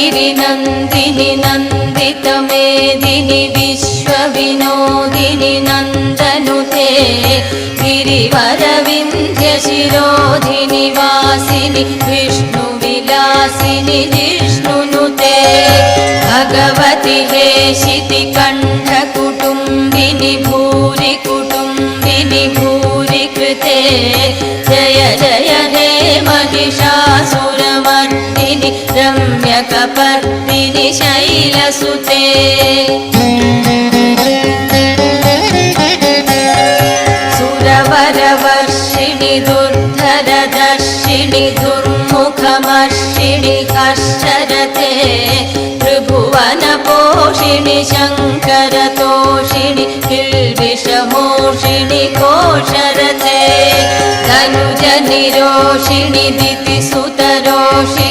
गिरिनन्दिनि नन्दितमेदिनि विश्वविनोदिनि नन्दनुते गिरिवरविन्ध्यशिरोधिनि वासिनि विष्णुविलासिनि जिष्णुनुते भगवति हेशितिकण्ठकुटुम्बिनि भूरि कुटुम्बिनि भूरि कृते जय जय हे महिषासुरमर्दिनि रम्यकपर्दिनि शैलसुते सुरवरवर्षिणि दुर्धरदर्शिनि दुर्मुखमर्षिणि हर्षरते त्रिभुवनपोषिणि शङ्करतोषिणि किल्बिषमोषिणि कोशरते तनुजनिरोषिणि दितिसुतरोषिणि